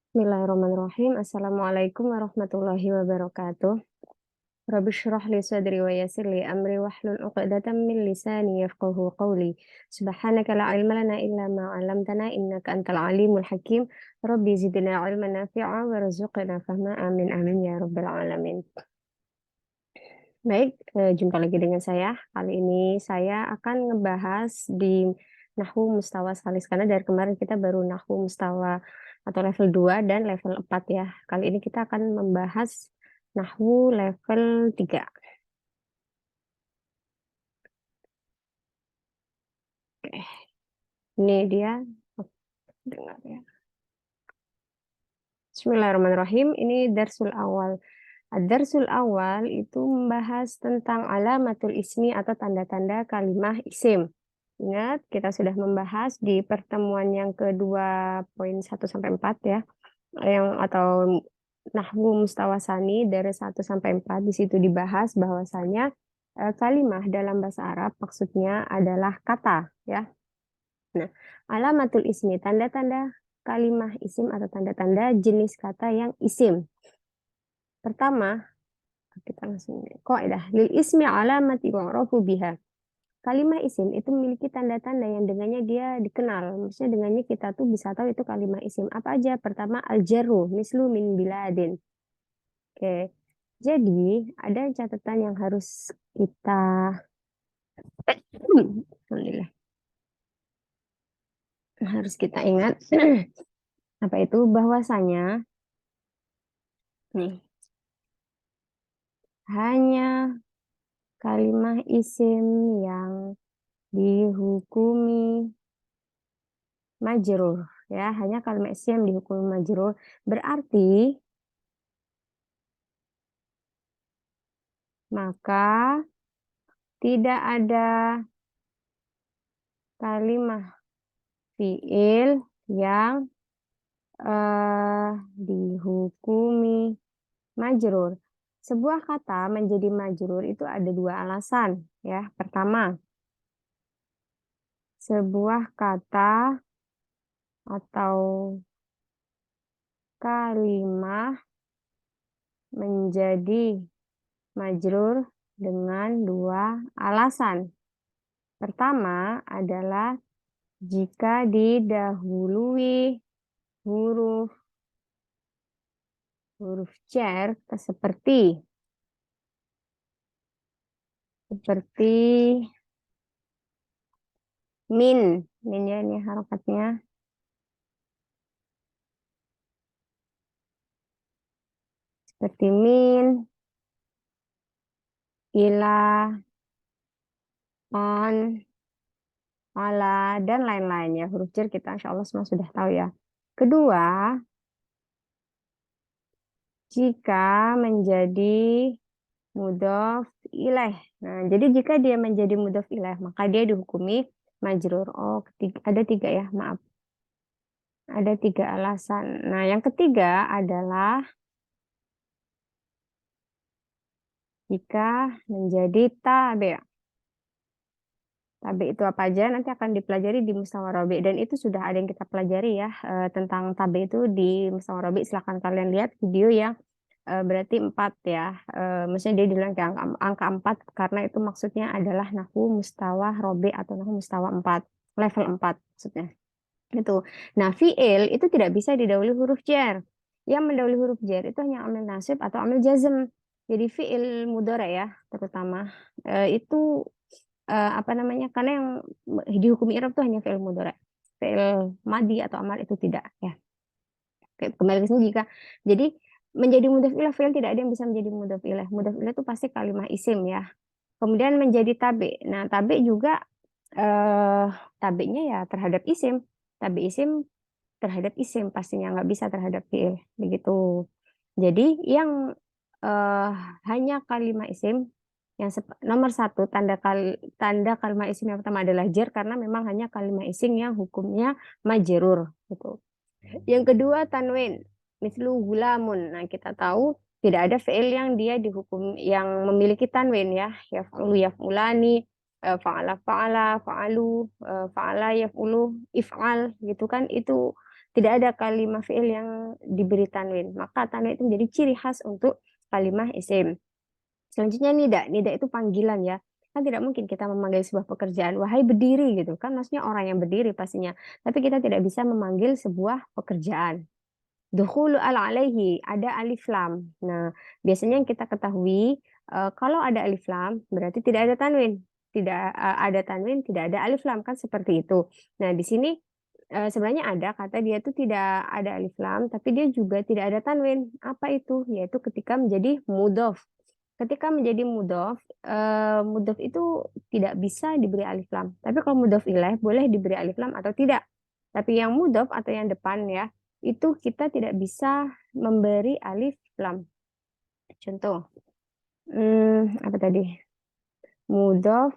Bismillahirrahmanirrahim. Assalamualaikum warahmatullahi wabarakatuh. Rabbi shrah li sadri wa yassir li amri wahlul 'uqdatam min lisani yafqahu qawli. Subhanaka la ilma lana illa ma 'allamtana innaka antal alimul hakim. Rabbi zidna ilman nafi'a warzuqna fahma. Amin amin ya rabbal alamin. Baik, jumpa lagi dengan saya. Kali ini saya akan ngebahas di Nahwu Mustawa Salis karena dari kemarin kita baru Nahwu Mustawa atau level 2 dan level 4 ya. Kali ini kita akan membahas Nahwu level 3. Oke, ini dia. Dengar ya. Bismillahirrahmanirrahim. Ini darsul awal. Darsul awal itu membahas tentang alamatul ismi atau tanda-tanda kalimah isim. Ingat, kita sudah membahas di pertemuan yang kedua poin 1 sampai 4 ya. Yang atau Nahwu Mustawasani dari 1 sampai 4 di situ dibahas bahwasanya kalimah dalam bahasa Arab maksudnya adalah kata ya. Nah, alamatul ismi tanda-tanda kalimah isim atau tanda-tanda jenis kata yang isim. Pertama, kita langsung kaidah lil ismi alamat yu'rafu biha. Kalimah isim itu memiliki tanda-tanda yang dengannya dia dikenal. Maksudnya dengannya kita tuh bisa tahu itu kalimah isim. Apa aja? Pertama al-jarru mislu min biladin. Oke. Jadi, ada catatan yang harus kita Alhamdulillah. Harus kita ingat apa itu bahwasanya nih hanya kalimah isim yang dihukumi majrur ya, hanya kalimat isim yang dihukumi majrur berarti maka tidak ada kalimah fiil yang dihukumi majrur. Sebuah kata menjadi majrur itu ada dua alasan ya. Pertama, sebuah kata atau kalimah menjadi majrur dengan dua alasan. Pertama adalah jika didahului huruf jar seperti min ya, ini harokatnya seperti min, ila, on, ala, dan lain-lainnya. Huruf jar kita insya Allah semua sudah tahu ya. Kedua, jika menjadi mudhof ilaih. Nah, jadi jika dia menjadi mudhof ilaih, maka dia dihukumi majrur. Oh, ada tiga ya, maaf. Ada tiga alasan. Nah, yang ketiga adalah jika menjadi tabi'. Tabi itu apa aja nanti akan dipelajari di Mustawarobi dan itu sudah ada yang kita pelajari ya tentang tabi itu di Mustawarobi. Silahkan kalian lihat video yang berarti 4 ya. Maksudnya dia bilang ke angka 4 karena itu maksudnya adalah nahwu mustawa robi atau nahwu mustawa 4 level 4 maksudnya. Itu. Nah, fiil itu tidak bisa didahului huruf jar. Yang mendahului huruf jar itu hanya amil nasib atau amil jazm. Jadi fiil mudhari ya, terutama itu apa namanya? Karena yang dihukum i'rab itu hanya fiil mudhari. Fiil madi atau amar itu tidak ya. Oke, kembali ke sini jika jadi menjadi mudhaf ilaih fiil tidak ada yang bisa menjadi mudhaf ilaih. Mudhaf ilaih itu pasti kalimah isim ya. Kemudian menjadi tabi. Nah, tabi juga tabinya ya terhadap isim. Tabi isim terhadap isim pastinya nggak bisa terhadap fiil begitu. Jadi yang eh, hanya kalimat isim yang nomor satu tanda kalimat isim yang pertama adalah jar karena memang hanya kalimat isim yang hukumnya majrur gitu. Yang kedua tanwin mislu gulamun. Nah, kita tahu tidak ada fiil yang dia dihukum yang memiliki tanwin ya. Yaf'ulu yaf'ulani, fa'ala fa'ala, fa'alu, fa'ala yaf'ulu, if'al gitu kan itu Tidak ada kalimah fi'il yang diberi tanwin. Maka tanwin itu menjadi ciri khas untuk kalimah isim. Selanjutnya nida. Nida itu panggilan ya. Kan tidak mungkin kita memanggil sebuah pekerjaan, wahai berdiri gitu. Kan maksudnya orang yang berdiri pastinya. Tapi kita tidak bisa memanggil sebuah pekerjaan. Dukhulu alaihi, ada alif lam. Nah, biasanya yang kita ketahui, kalau ada alif lam berarti tidak ada tanwin. Tidak ada tanwin, tidak ada alif lam, kan seperti itu. Nah, di sini sebenarnya ada kata dia tuh tidak ada alif lam, tapi dia juga tidak ada tanwin. Apa itu? Yaitu ketika menjadi mudhof. Ketika menjadi mudhof, mudhof itu tidak bisa diberi alif lam. Tapi kalau mudhof ilaih boleh diberi alif lam atau tidak. Tapi yang mudhof atau yang depan ya, itu kita tidak bisa memberi alif lam. Contoh, apa tadi? Mudhof.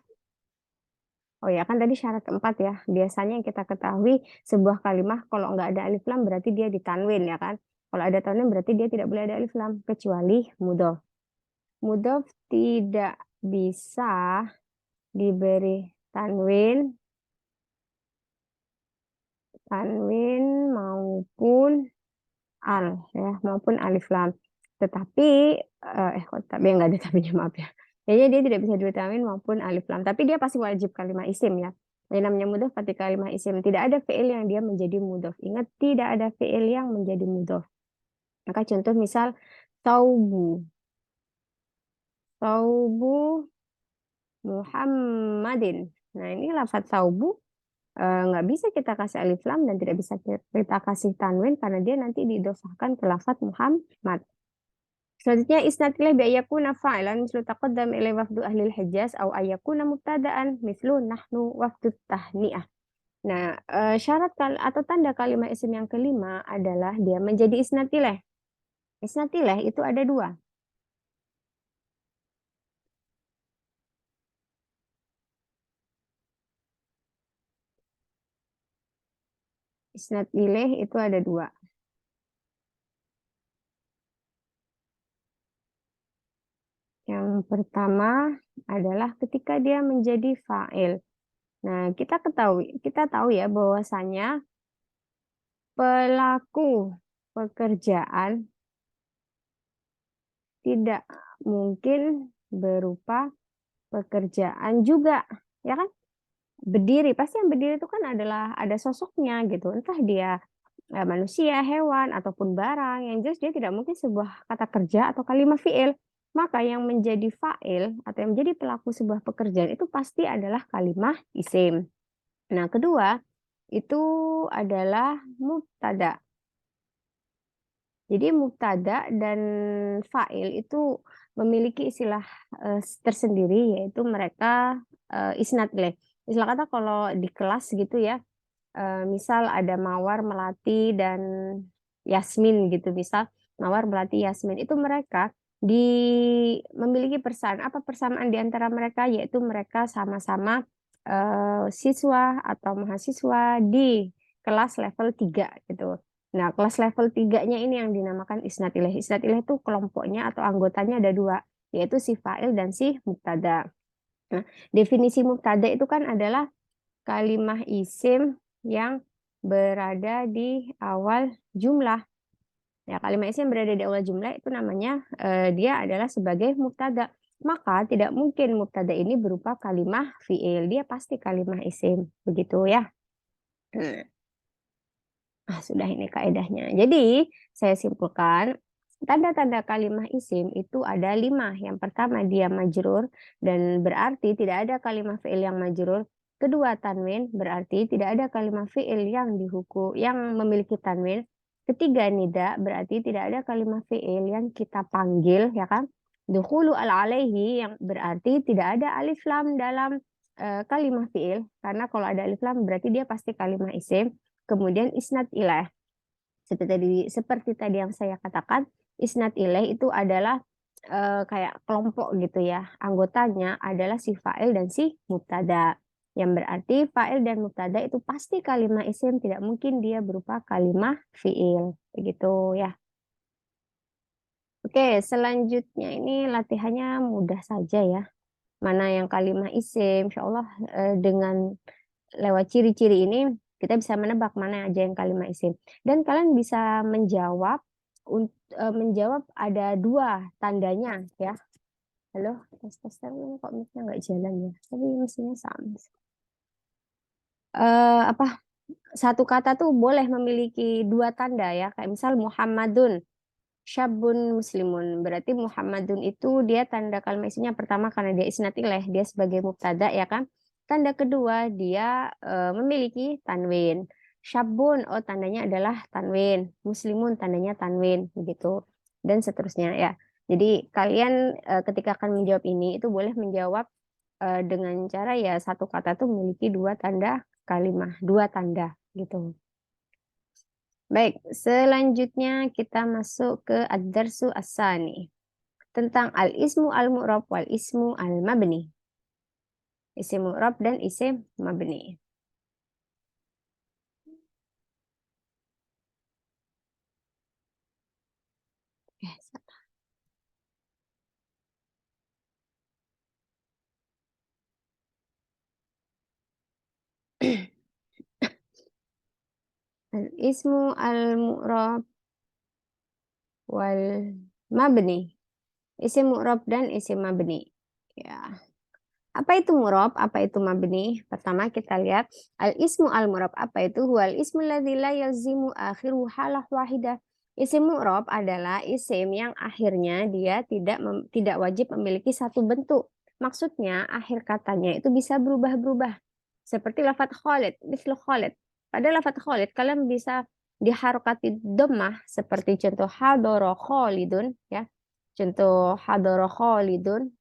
Oh ya, kan tadi syarat keempat ya. Biasanya yang kita ketahui sebuah kalimah kalau nggak ada alif lam berarti dia ditanwin ya kan. Kalau ada tanwin berarti dia tidak boleh ada alif lam kecuali mudhof. Mudhof tidak bisa diberi tanwin maupun al ya, maupun alif lam. Tetapi kok tapi nggak ada tapinya, maaf ya. Kayaknya dia tidak bisa diberi tanwin maupun alif lam, tapi dia pasti wajib kalimah isim ya. Yang namanya mudhof pasti kalimah isim. Tidak ada fi'il yang dia menjadi mudhof. Ingat, tidak ada fi'il yang menjadi mudhof. Maka contoh misal taubu. Taubu Muhammadin. Nah, ini lafadz taubu nggak bisa kita kasih alif lam dan tidak bisa kita kasih tanwin karena dia nanti didofahkan ke lafadz Muhammad. Selanjutnya isnad ilaih bi ayyakuna fa'ilan mislu taqaddam ilai wafdu ahli Hijaz au ayyakuna mubtada'an mislu nahnu wafdu tahni'ah. Nah, syarat atau tanda kalimat isim yang kelima adalah dia menjadi isnad ilaih. Isnad ilaih itu ada dua. Isnad ilaih itu ada dua. Yang pertama adalah ketika dia menjadi fa'il. Nah, kita tahu ya bahwasanya pelaku pekerjaan tidak mungkin berupa pekerjaan juga, ya kan? Berdiri, pasti yang berdiri itu kan adalah ada sosoknya gitu. Entah dia manusia, hewan, ataupun barang. Yang jelas dia tidak mungkin sebuah kata kerja atau kalimat fi'il. Maka yang menjadi fa'il atau yang menjadi pelaku sebuah pekerjaan itu pasti adalah kalimah isim. Nah, kedua itu adalah mubtada. Jadi mubtada dan fa'il itu memiliki istilah tersendiri, yaitu mereka isnad ilaih. Istilah kata kalau di kelas gitu ya, misal ada Mawar, Melati, dan Yasmin gitu. Misal Mawar, Melati, Yasmin itu mereka memiliki persamaan. Apa persamaan di antara mereka? Yaitu mereka sama-sama siswa atau mahasiswa di kelas level 3 gitu. Nah, kelas level 3-nya ini yang dinamakan isnad ilaih. Isnad ilaih itu kelompoknya atau anggotanya ada dua, yaitu si fa'il dan si mubtada. Nah, definisi mubtada itu kan adalah kalimah isim yang berada di awal jumlah. Ya, kalimah isim yang berada di awal jumlah itu namanya dia adalah sebagai mubtada. Maka tidak mungkin mubtada ini berupa kalimah fi'il. Dia pasti kalimah isim. Begitu ya. Sudah ini kaedahnya. Jadi, saya simpulkan, tanda-tanda kalimah isim itu ada 5. Yang pertama, dia majrur, dan berarti tidak ada kalimah fi'il yang majrur. Kedua, tanwin, berarti tidak ada kalimah fi'il yang yang memiliki tanwin. Ketiga, nida, berarti tidak ada kalimah fi'il yang kita panggil, ya kan? Dukhulu alaihi, yang berarti tidak ada alif lam dalam kalimah fi'il. Karena kalau ada alif lam, berarti dia pasti kalimah isim. Kemudian isnad ilaih. Seperti tadi yang saya katakan, isnad ilaih itu adalah kayak kelompok gitu ya. Anggotanya adalah si fa'il dan si mubtada. Yang berarti fa'il dan mubtada itu pasti kalimah isim, tidak mungkin dia berupa kalimah fi'il. Begitu ya. Oke, selanjutnya ini latihannya mudah saja ya. Mana yang kalimah isim, insya Allah dengan lewat ciri-ciri ini kita bisa menebak mana aja yang kalimat isim. Dan kalian bisa menjawab menjawab ada dua tandanya ya. Halo, tes kok mic-nya nggak jalan ya? Tapi mestinya sama. Apa satu kata tuh boleh memiliki dua tanda ya. Kayak misal Muhammadun, Syabun Muslimun. Berarti Muhammadun itu dia tanda kalimat isimnya pertama karena dia isnad ilaih, dia sebagai mubtada ya kan. Tanda kedua dia memiliki tanwin. Syabun, oh tandanya adalah tanwin. Muslimun tandanya tanwin begitu. Dan seterusnya ya. Jadi kalian ketika akan menjawab ini itu boleh menjawab dengan cara ya satu kata tuh memiliki dua tanda kalimat, dua tanda gitu. Baik, selanjutnya kita masuk ke ad-darsu as-sani tentang al-ismu al-mu'rab wal ismu al-mabni. Isim mu'rab dan isim mabni. Eh, Al-ismu al-mu'rab wal mabni. Isim mu'rab dan isim mabni. Ya. Apa itu murab? Apa itu mabni? Pertama kita lihat al-ismu al-murab. Apa itu? Huwal ismu alladzi la yazimu akhiru halah wahidah. Isim murab adalah isim yang akhirnya dia tidak wajib memiliki satu bentuk. Maksudnya akhir katanya itu bisa berubah-berubah. Seperti lafadz Khalid, mislu Khalid. Pada lafadz Khalid kalian bisa diharokati dhammah seperti contoh hadara Khalidun ya. Contoh hadara Khalidun.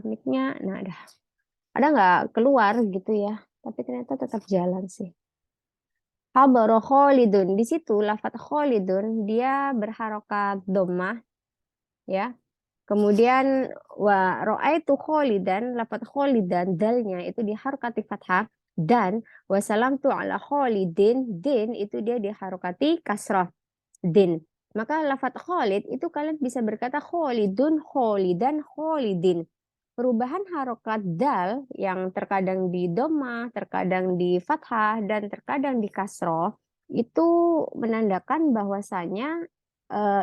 Mic-nya, nah ada nggak keluar gitu ya, tapi ternyata tetap jalan sih. Habaro Khalidun, di situ lafadz Khalidun dia berharokat dhammah ya. Kemudian wa ro'aitu Khalidan, lafadz Khalidan dalnya itu diharokati fathah, dan wasalamtu ala Khalidin, din itu dia diharokati kasrah, din. Maka lafadz Khalid itu kalian bisa berkata Khalidun, Khalidan, Khalidin. Perubahan harokat dal yang terkadang di doma, terkadang di fathah, dan terkadang di kasroh, itu menandakan bahwasanya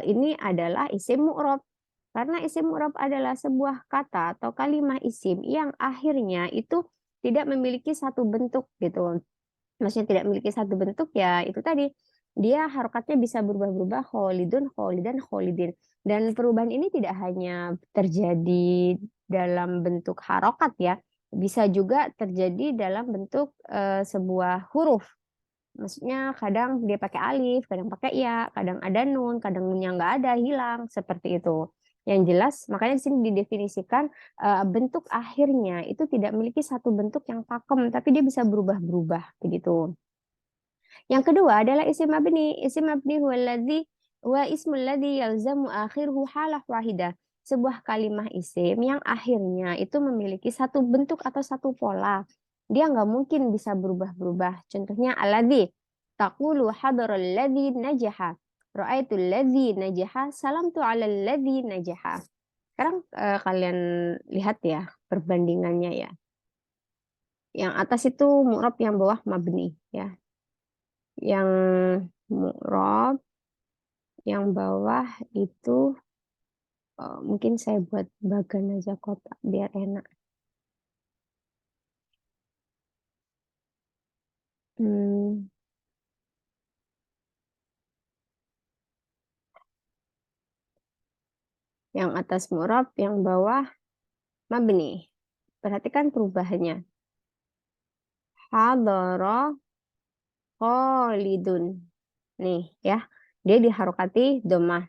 ini adalah isim mu'rob. Karena isim mu'rob adalah sebuah kata atau kalimat isim yang akhirnya itu tidak memiliki satu bentuk gitu. Maksudnya tidak memiliki satu bentuk ya itu tadi. Dia harokatnya bisa berubah-berubah kholidun, kholidan, kholidin. Dan perubahan ini tidak hanya terjadi dalam bentuk harokat ya, bisa juga terjadi dalam bentuk sebuah huruf. Maksudnya kadang dia pakai alif, kadang pakai ya, kadang ada nun, kadang nunnya nggak ada, hilang, seperti itu. Yang jelas, makanya di sini didefinisikan bentuk akhirnya itu tidak memiliki satu bentuk yang pakem, tapi dia bisa berubah-berubah begitu. Yang kedua adalah isim mabni. Isim mabni huwa ismul ladzi yalzamu akhiruhu halah wahidah. Sebuah kalimah isim yang akhirnya itu memiliki satu bentuk atau satu pola. Dia nggak mungkin bisa berubah-berubah. Contohnya aladzi. Taqulu hadaral ladzi najaha. Ra'aitul ladzi najaha. Salamtu alal ladzi najaha. Sekarang kalian lihat ya perbandingannya ya. Yang atas itu mu'rab, yang bawah mabni ya. Yang mu'rab, yang bawah itu mungkin saya buat bagan aja kotak biar enak. Hmm, yang atas mu'rab, yang bawah mabni. Perhatikan perubahannya. Hadara Khalidun. Nih ya, dia diharokati dhammah.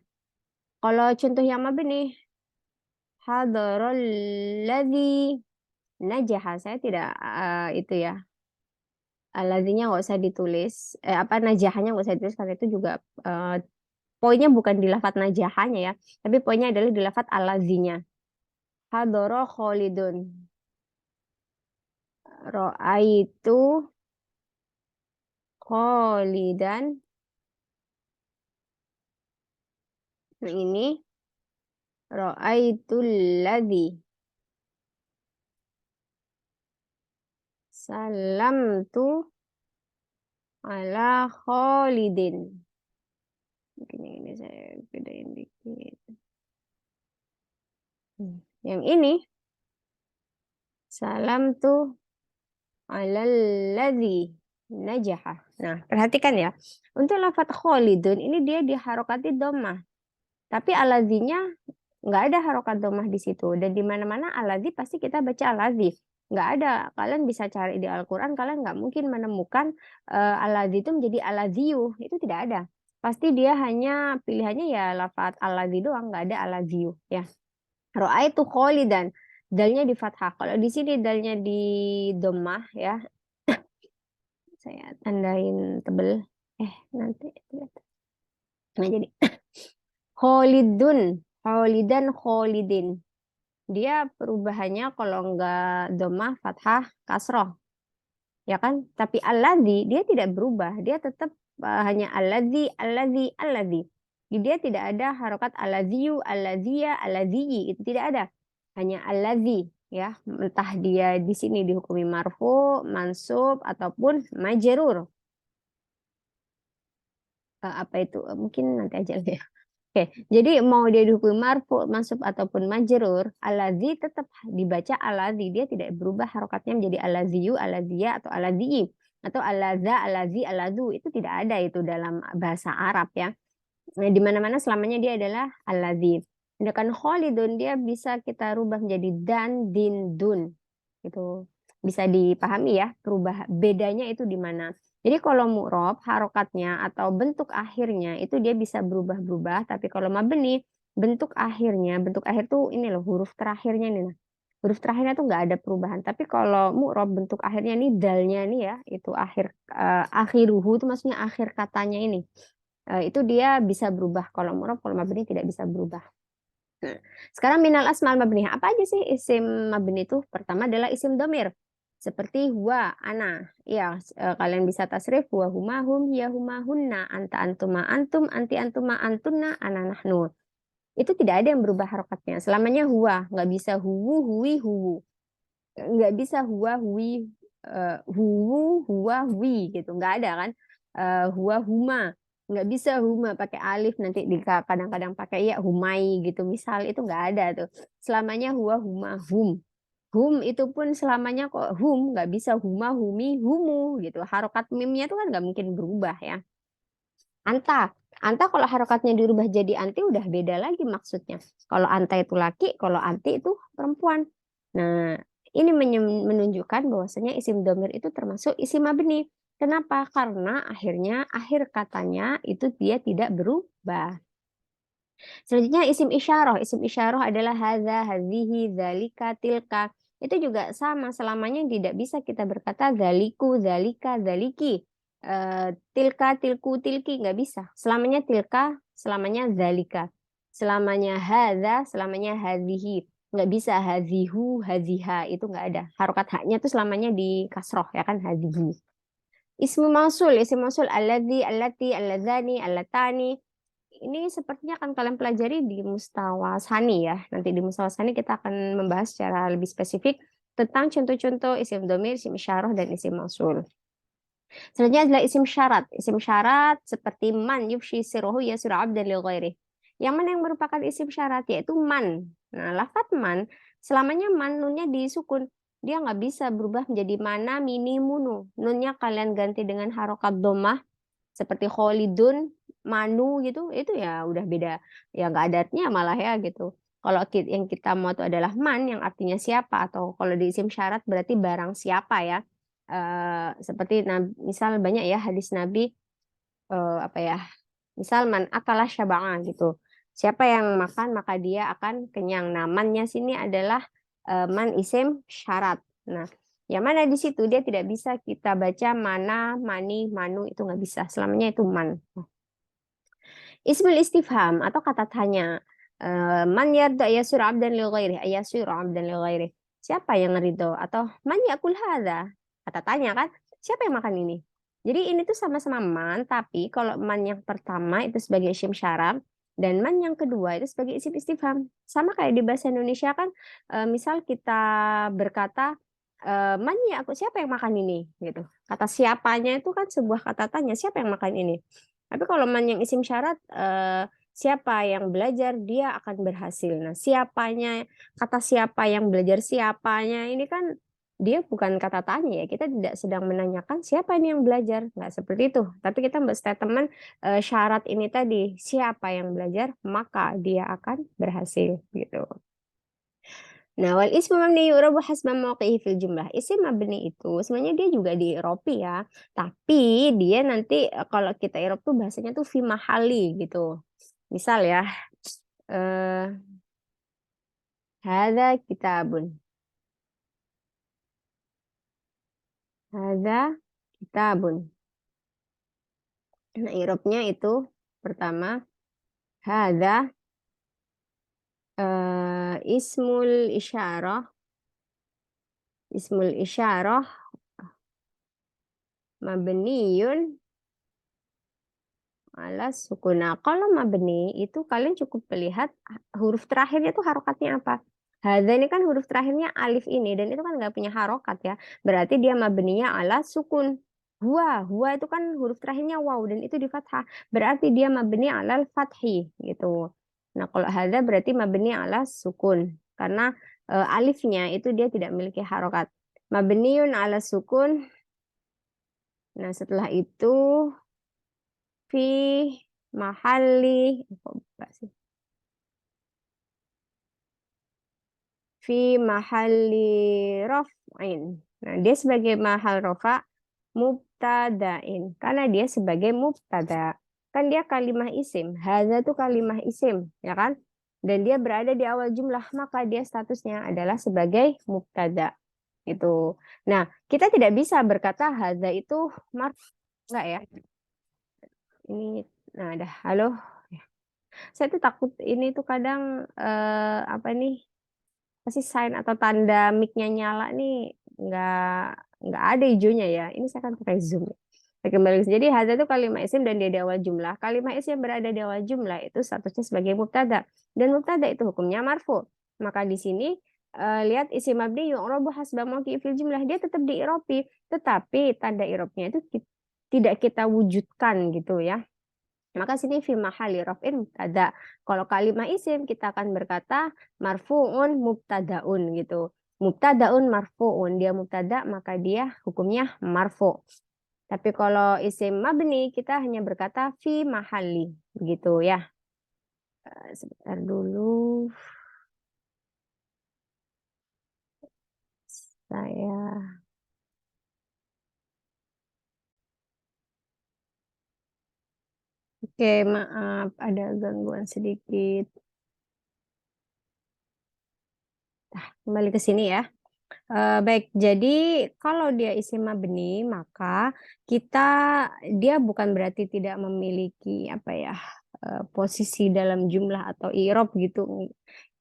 Kalau contoh yang mabni, hadaral ladzi najaha. Saya tidak itu ya. Ladzinya nggak usah ditulis. Apa najahanya nggak usah ditulis karena itu juga poinnya bukan di lafadz najahanya ya, tapi poinnya adalah di lafadz alazinya. Hadoro Khalidun. Ro'aitu Khalidan. Nah, ini ro'aitul ladzi. Salamtu ala Khalidin. Mungkin yang ini saya bedain dikit. Yang ini salamtu alalladzi najaha. Nah, perhatikan ya. Untuk lafadz Khalidun ini dia diharokati dhammah. Tapi aladzinya nggak ada harokat dhammah di situ. Dan di mana-mana aladzi pasti kita baca aladzi. Nggak ada. Kalian bisa cari di Al-Quran, kalian nggak mungkin menemukan aladzi itu menjadi aladziyu. Itu tidak ada. Pasti dia hanya pilihannya ya lafadz aladzi doang, nggak ada aladziyu. Ya. Ra'aitu Khalidan. Dalnya di fathah. Kalau di sini dalnya di dhammah ya. Saya tandain tebel. Nanti lihat. Nah, jadi Khalidun, Khalidan, Khalidin. Dia perubahannya kalau enggak dhammah, fathah, kasroh. Ya kan? Tapi alladzi dia tidak berubah. Dia tetap hanya alladzi, alladzi, alladzi. Dia tidak ada harokat alladziyu, alladzia, alladzi. Itu tidak ada. Hanya alladzi. Ya, entah dia di sini dihukumi marfu, mansub, ataupun majrur. Apa itu? Mungkin nanti aja lah ya. Oke, jadi mau dia dihukumi marfu, mansub ataupun majrur, aladzi tetap dibaca aladzi, dia tidak berubah harokatnya menjadi aladziyu, aladzia atau aladzi atau aladza, aladzi, aladu, itu tidak ada itu dalam bahasa Arab ya. Nah, di mana-mana selamanya dia adalah aladzi. Sedangkan Khalidun dia bisa kita rubah menjadi dan, din, dun. Itu bisa dipahami ya, perubah bedanya itu di mana. Jadi kalau mu'rob, harokatnya atau bentuk akhirnya itu dia bisa berubah-berubah. Tapi kalau mabni, bentuk akhirnya, bentuk akhir tuh ini loh, huruf terakhirnya nih. Nah. Huruf terakhirnya tuh nggak ada perubahan. Tapi kalau mu'rob, bentuk akhirnya nih, dalnya nih ya, itu akhiruhu itu maksudnya akhir katanya ini. Itu dia bisa berubah. Kalau mu'rob, kalau mabni tidak bisa berubah. Nah, sekarang minal asmal mabni. Apa aja sih isim mabni itu? Pertama adalah isim domir. Seperti huwa, ana. Ya, kalian bisa tasrif huwa, huma, hum, ya, huma, hunna, anta, antuma, antum, anti, antuma, antunna, ana, nahnu. Itu tidak ada yang berubah harokatnya. Selamanya huwa, nggak bisa huwu, huwi, huwu. Nggak bisa huwa, huwi, huwu, huwa, wi gitu. Nggak ada kan? Huwa, huma. Nggak bisa huma pakai alif, nanti kadang-kadang pakai ya humai gitu. Misal itu nggak ada tuh. Selamanya huwa, huma, hum. Hum itu pun selamanya kok hum, nggak bisa huma, humi, humu gitu. Harokat mimnya itu kan nggak mungkin berubah ya. Anta, anta kalau harokatnya dirubah jadi anti udah beda lagi maksudnya. Kalau anta itu laki, kalau anti itu perempuan. Nah, ini menunjukkan bahwasanya isim domir itu termasuk isim mabni. Kenapa? Karena akhirnya akhir katanya itu dia tidak berubah. Selanjutnya isim isyarah. Isim isyarah adalah hadza, hadzihi, dzalika, tilka. Itu juga sama, selamanya tidak bisa kita berkata dzaliku, dzalika, dzaliki. Tilka, tilku, tilki nggak bisa. Selamanya tilka, selamanya dzalika. Selamanya hadza, selamanya hadzihi. Nggak bisa hadzihu, hadziha, itu nggak ada. Harokat haknya itu selamanya di kasroh ya kan, hadzihi. Ismu mausul alladzi, allati, alladzani, allatani. Ini sepertinya akan kalian pelajari di Mustawa Sani ya. Nanti di Mustawa Sani kita akan membahas secara lebih spesifik tentang contoh-contoh isim domir, isim isyarah, dan isim mausul. Selanjutnya adalah isim syarat. Isim syarat seperti man yufshi siruhu yasiru abdan li ghairih. Yang mana yang merupakan isim syarat yaitu man. Nah, lafaz man selamanya man nunnya disukun. Dia nggak bisa berubah menjadi mana mini munu. Nunnya kalian ganti dengan harokat domah seperti kholidun, manu gitu, itu ya udah beda. Ya nggak ada artinya malah ya gitu. Kalau yang kita mau itu adalah man yang artinya siapa, atau kalau di isim syarat berarti barang siapa ya. Seperti misal banyak ya hadis Nabi, apa ya? Misal man akalah syaba'a gitu. Siapa yang makan maka dia akan kenyang. Namanya sini adalah man isim syarat. Nah, yang mana di situ dia tidak bisa kita baca mana, mani, manu, itu nggak bisa. Selamanya itu man. Ismul istifham atau kata tanya. Man yarda yasur abdan li ghairi, ayasur abdan li ghairi. Siapa yang ridho, atau man yakul hadza? Kata tanya kan? Siapa yang makan ini? Jadi ini tuh sama-sama man, tapi kalau man yang pertama itu sebagai isim syarat dan man yang kedua itu sebagai isim istifham. Sama kayak di bahasa Indonesia kan, misal kita berkata man ya aku, siapa yang makan ini gitu. Kata siapanya itu kan sebuah kata tanya, siapa yang makan ini. Tapi kalau man yang isim syarat, siapa yang belajar dia akan berhasil. Nah, siapanya, kata siapa yang belajar, siapanya ini kan dia bukan kata tanya ya. Kita tidak sedang menanyakan siapa ini yang belajar, nggak seperti itu. Tapi kita berstatement syarat ini tadi, siapa yang belajar maka dia akan berhasil gitu. Nah, wal ismu mabni yu'rabu hasba mawqi'i fil jumlah. Isim mabni itu sebenarnya dia juga di i'rabi ya. Tapi dia nanti kalau kita i'rab tuh bahasanya tuh fi mahali gitu. Misal ya, eh hadza kitabun. Hadza kitabun. Nah, i'rabnya itu pertama hadza ismul isyarah. Ismul isyarah mabniyun alas sukun. Nah, kalau mabni itu kalian cukup melihat huruf terakhirnya itu harokatnya apa. Hadza ini kan huruf terakhirnya alif ini dan itu kan nggak punya harokat ya. Berarti dia mabninya ala sukun. Huwa itu kan huruf terakhirnya waw dan itu di fathah. Berarti dia mabni ala fathi gitu. Nah, kalau hadza berarti mabni ala sukun karena alifnya itu dia tidak memiliki harokat. Mabniun ala sukun. Nah, setelah itu fi mahali kok buka sih? Fi mahali raf'in. Nah, dia sebagai mahal rofa mubtadain karena dia sebagai mubtada. Kan dia kalimah isim. Hadza tuh kalimah isim, ya kan? Dan dia berada di awal jumlah, maka dia statusnya adalah sebagai mubtada. Itu. Nah, kita tidak bisa berkata hadza itu enggak ya? Ini nah dah. Halo. Saya tuh takut ini tuh kadang apa nih, pasti sign atau tanda mic-nya nyala nih nggak nggak ada hijaunya ya. Ini saya kan pakai Zoom. Oke, kembali. Jadi hadza itu kalimat isim dan dia di awal jumlah. Kalimat isim yang berada di awal jumlah itu statusnya sebagai mubtada dan mubtada itu hukumnya marfu. Maka di sini lihat isim mabni yu'rabu hasba mauqi'i fil jumlah, dia tetap di i'rabi, tetapi tanda i'rabnya itu tidak kita wujudkan gitu ya. Maka sini fi mahali raf'in mubtada. Kalau kalimah isim kita akan berkata marfu'un mubtadaun gitu. Mubtadaun marfu'un, dia mubtada maka dia hukumnya marfu'. Tapi kalau isim mabni kita hanya berkata fi mahali gitu ya. Sebentar dulu. Saya Oke, maaf ada gangguan sedikit. Nah, kembali ke sini ya. Baik, jadi kalau dia isim mabni, maka kita dia bukan berarti tidak memiliki apa ya, posisi dalam jumlah atau i'rab gitu.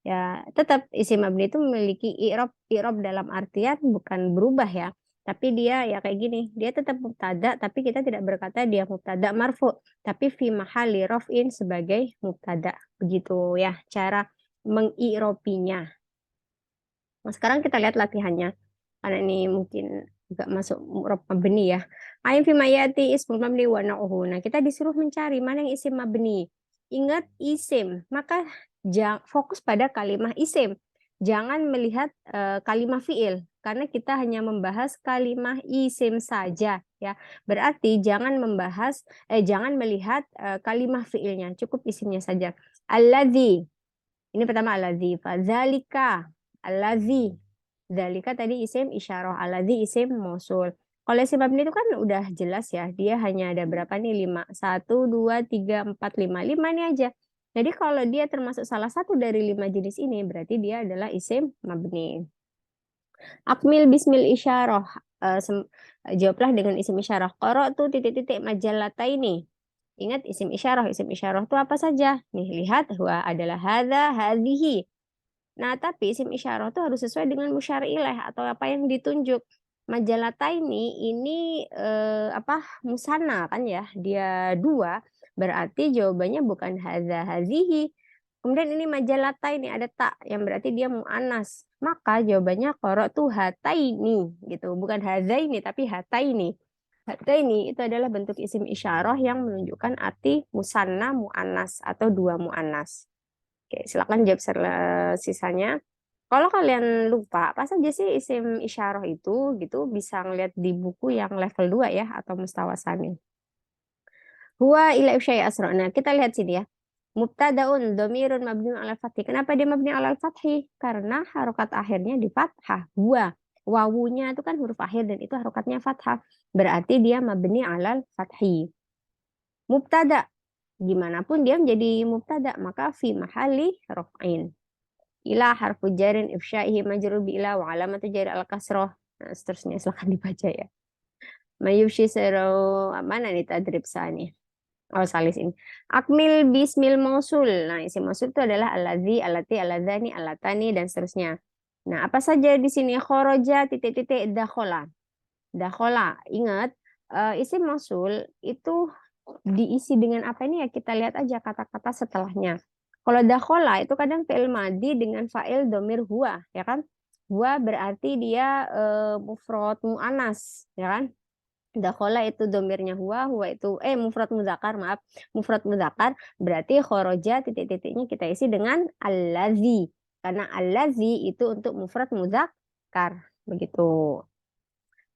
Ya, tetap isim mabni itu memiliki i'rab dalam artian bukan berubah ya. Tapi dia ya kayak gini, dia tetap mubtada tapi kita tidak berkata dia mubtada marfu, tapi fi mahali raf'in sebagai mubtada. Begitu ya cara mengi'robinya. Nah, sekarang kita lihat latihannya. Karena ini mungkin agak masuk rob mabni ya. Ain fi mayati ismul mabni wa na'uhu. Nah, kita disuruh mencari mana yang isim mabni. Ingat isim, maka fokus pada kalimah isim. Jangan melihat kalimah fiil karena kita hanya membahas kalimah isim saja ya. Berarti jangan melihat kalimah fiilnya, cukup isimnya saja. Alladzi. Ini pertama alladzi, fadzalika. Alladzi. Dzalika tadi isim isyarah, alladzi isim mausul. Kalau isim mabni itu kan udah jelas ya, dia hanya ada berapa nih? 5. 1, 2, 3, 4, 5. 5 nih aja. Jadi kalau dia termasuk salah satu dari 5 jenis ini, berarti dia adalah isim mabni. Akmil bismil isyarah. Jawablah dengan isim isyarah. Qara'tu titik-titik majalata ini. Ingat isim isyarah. Isim isyarah itu apa saja? Nih, lihat. Huwa adalah hadza, hadhihi. Nah, tapi isim isyarah itu harus sesuai dengan musyar ilaih atau apa yang ditunjuk. Majalata ini apa musanna kan ya, dia dua, berarti jawabannya bukan hadza hazihi, Kemudian ini majalata ini ada tak yang berarti dia mu'annas. Maka jawabannya qara'tu hataini gitu. Bukan hadaini tapi hataini. Hataini itu adalah bentuk isim isyarah yang menunjukkan arti musanna mu'annas atau dua mu'annas. Oke, silakan jawab sisanya. Kalau kalian lupa, apa saja sih isim isyarah itu gitu bisa ngeliat di buku yang level 2 ya atau mustawasani. Huwa ila syai asra. Nah, kita lihat sini ya. Mubtadaun dhamirun mabniun 'alal fathi. Kenapa dia mabni 'alal fathi? Karena harokat akhirnya di fathah. Huwa. Wawunya itu kan huruf akhir dan itu harokatnya fathah. Berarti dia mabni 'alal fathi. Mubtada. Gimana pun dia menjadi mubtada, maka fi mahali raf'in. Ila harfu jarin ifsyaihi majrur bi ila wa alamatu jari al kasroh. Nah, seterusnya silahkan dibaca ya. Mayubshi sero mana nih tadrib sani? Oh, salis ini. Akmil bismil mausul. Nah, isim mausul itu adalah alladzi, allati, alladzani, allatani, dan seterusnya. Nah, apa saja di sini? Khoroja, titik-titik, dakhola. Dakhola. Ingat, isim mausul itu diisi dengan apa ini ya? Kita lihat aja kata-kata setelahnya. Kalau dakhola itu kadang fi'il madi dengan fa'il domir huwa, ya kan? Huwa berarti dia mufrad mu'anas, ya kan? Dakhola itu domirnya huwa itu mufrad muzakkar, maaf. Mufrad muzakkar berarti khoroja titik-titiknya kita isi dengan allazi. Karena allazi itu untuk mufrad muzakkar. Begitu.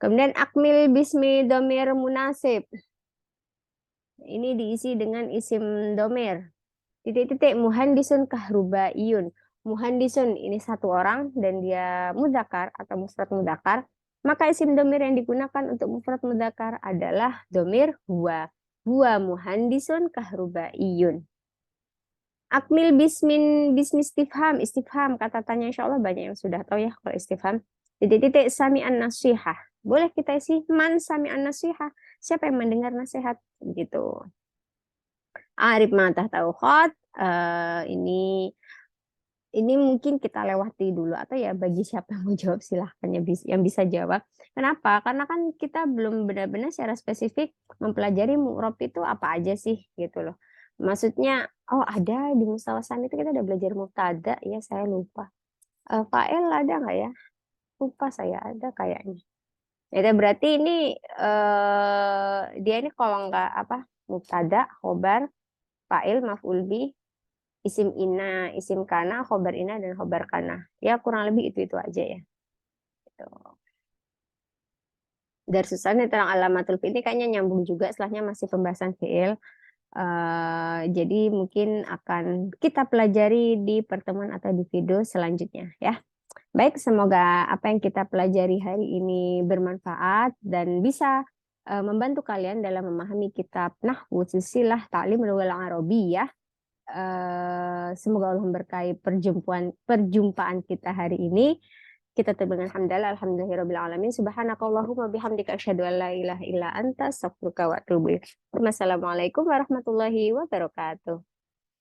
Kemudian akmil bismi domir munasib. Ini diisi dengan isim domir. Titik-titik muhandisun kahrubaiyun. Muhandisun ini satu orang dan dia mudzakkar atau mufrad mudzakkar. Maka isim domir yang digunakan untuk mufrad mudzakkar adalah domir huwa. Huwa muhandisun kahrubaiyun. Akmil bismi istifham. Istifham kata tanya, insya Allah banyak yang sudah tahu ya kalau istifham. Titik-titik sami'an nasihah. Boleh kita isi man sami'an nasihah. Siapa yang mendengar nasihat? Gitu. Arif mantah tauhid. Ini mungkin kita lewati dulu atau ya bagi siapa yang mau jawab silahkan yang bisa jawab. Kenapa? Karena kan kita belum benar-benar secara spesifik mempelajari mu'rab itu apa aja sih gitu loh. Maksudnya, oh ada di mustawasan itu kita udah belajar mubtada ya saya lupa. Fa'il ada nggak ya? Lupa saya ada kayaknya. Ya berarti ini dia ini kalau nggak apa mubtada, khobar, fa'il, maf'ul bih, isim ina, isim kana, khobar ina, dan khobar kana. Ya kurang lebih itu aja ya. Gitu. Dari susahnya tentang alamatul fi'il ini kayaknya nyambung juga setelahnya masih pembahasan fi'il. Jadi mungkin akan kita pelajari di pertemuan atau di video selanjutnya ya. Baik, semoga apa yang kita pelajari hari ini bermanfaat dan bisa membantu kalian dalam memahami kitab Nahwu Silsilah Ta'lim Lughal Arabiyyah. Semoga Allah memberkahi perjumpaan kita hari ini. Kita tutup dengan hamdalah alhamdulillahirabbil alamin. Subhanakallahumma bihamdika asyhadu an la ilaha illa anta astaghfiruka wa atubu ilaik. Wassalamualaikum warahmatullahi wabarakatuh.